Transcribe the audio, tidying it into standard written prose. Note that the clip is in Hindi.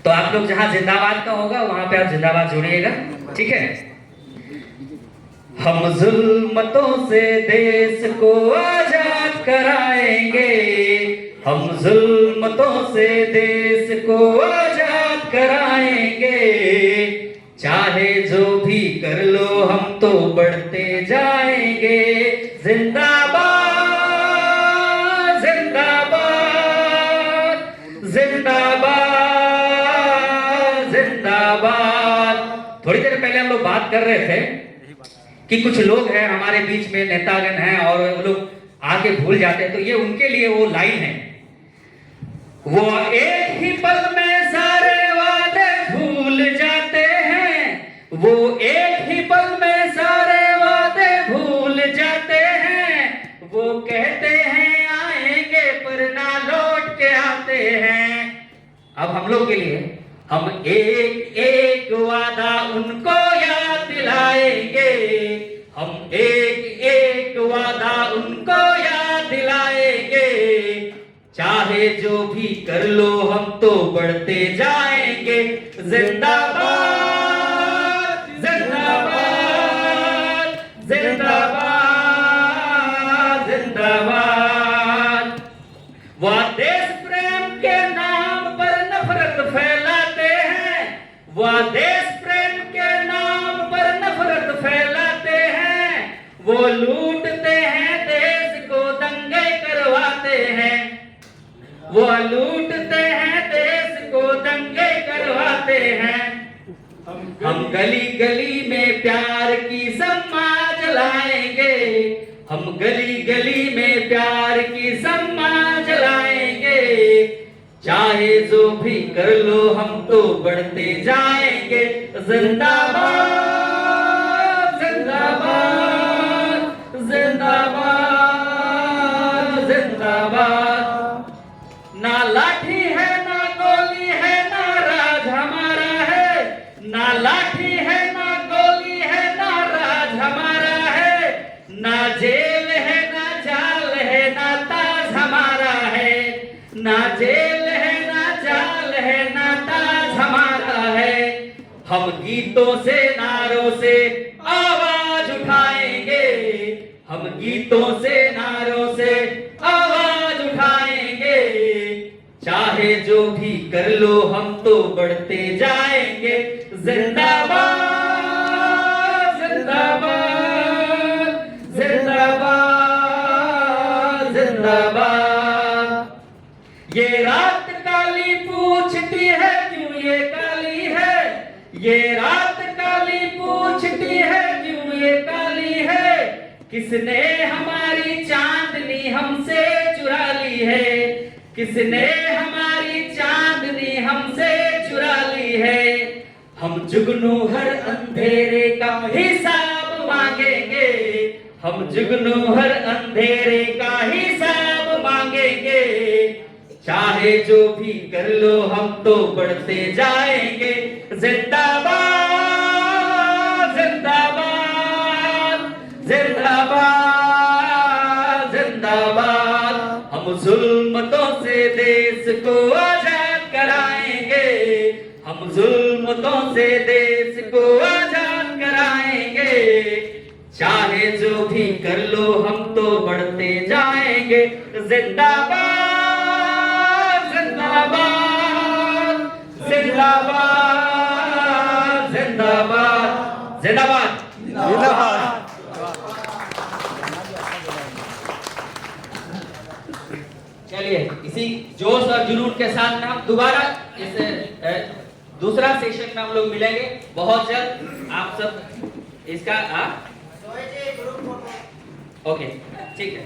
तो आप लोग जहां जिंदाबाद का होगा वहां पे आप जिंदाबाद जोड़िएगा, ठीक है। हम जुल्मतों से देश को आजाद कराएंगे, हम जुल्मतों से देश को आजाद कराएंगे, चाहे जो भी कर लो हम तो बढ़ते जाएंगे। जिंदाबाद जिंदाबाद जिंदाबाद जिंदाबाद। थोड़ी देर पहले हम लोग बात कर रहे थे कि कुछ लोग हैं हमारे बीच में, नेतागण हैं, और वो लोग आके भूल जाते हैं, तो ये उनके लिए वो लाइन है, वो एक ही पल में सारे वादे भूल जाते हैं, वो एक ही पल में सारे वादे भूल जाते हैं, वो कहते हैं आएंगे पर ना लौट के आते हैं। अब हम लोग के लिए हम एक एक वादा उनको याद दिलाएंगे, हम एक एक वादा उनको याद दिलाएंगे, चाहे जो भी कर लो हम तो बढ़ते जाएंगे। जिंदाबाद जिंदाबाद जिंदाबाद जिंदाबाद। वह देश प्रेम के नाम पर नफरत फैलाते हैं, वह देश प्रेम के नाम पर नफरत फैलाते हैं, वो लूटते हैं देश को दंगे करवाते हैं, वो लूटते हैं देश को दंगे करवाते हैं। हम गली गली में प्यार की सम्मा जलाएंगे, हम गली गली में प्यार की सम्मा जलाएंगे, चाहे जो भी कर लो हम तो बढ़ते जाएंगे। जिंदाबाद जिंदाबाद जिंदाबाद जिंदाबाद। ना लाठी है ना गोली है ना राज हमारा है, ना लाठी है ना गोली है ना राज हमारा है, ना जेल है ना जाल है ना ताज हमारा है, ना जेल है ना जाल है ना ताज हमारा है। हम गीतों से नारों से आवाज उठाएंगे, हम गीतों से नारों से आवाज उठाएंगे, चाहे जो भी कर लो हम तो बढ़ते जाएंगे। जिंदाबाद जिंदाबाद जिंदाबाद जिंदाबाद। ये रात काली पूछती है क्यों ये काली है, ये रात काली पूछती है क्यों ये काली है, किसने हमारी चांदनी हमसे चुरा ली है, किसने हमारी चांदनी हमसे चुरा ली है। हम जुगनू हर अंधेरे का हिसाब मांगेंगे, हम जुगनू हर अंधेरे का हिसाब मांगेंगे, चाहे जो भी कर लो हम तो बढ़ते जाएंगे। जिंदाबाद जिंदाबाद जिंदाबाद जिंदाबाद। हम जुल्मतों से देश को आजाद कराएंगे, हम जुल्मतों से देश को आजाद कराएंगे, चाहे जो भी कर लो हम तो बढ़ते जाएंगे। जिंदाबाद जिंदाबाद जिंदाबाद जिंदाबाद जिंदाबाद जिंदाबाद। चलिए इसी जोश और जुनून के साथ में हम दोबारा इस दूसरा सेशन में हम लोग मिलेंगे बहुत जल्द। आप सब इसका ओके ठीक है।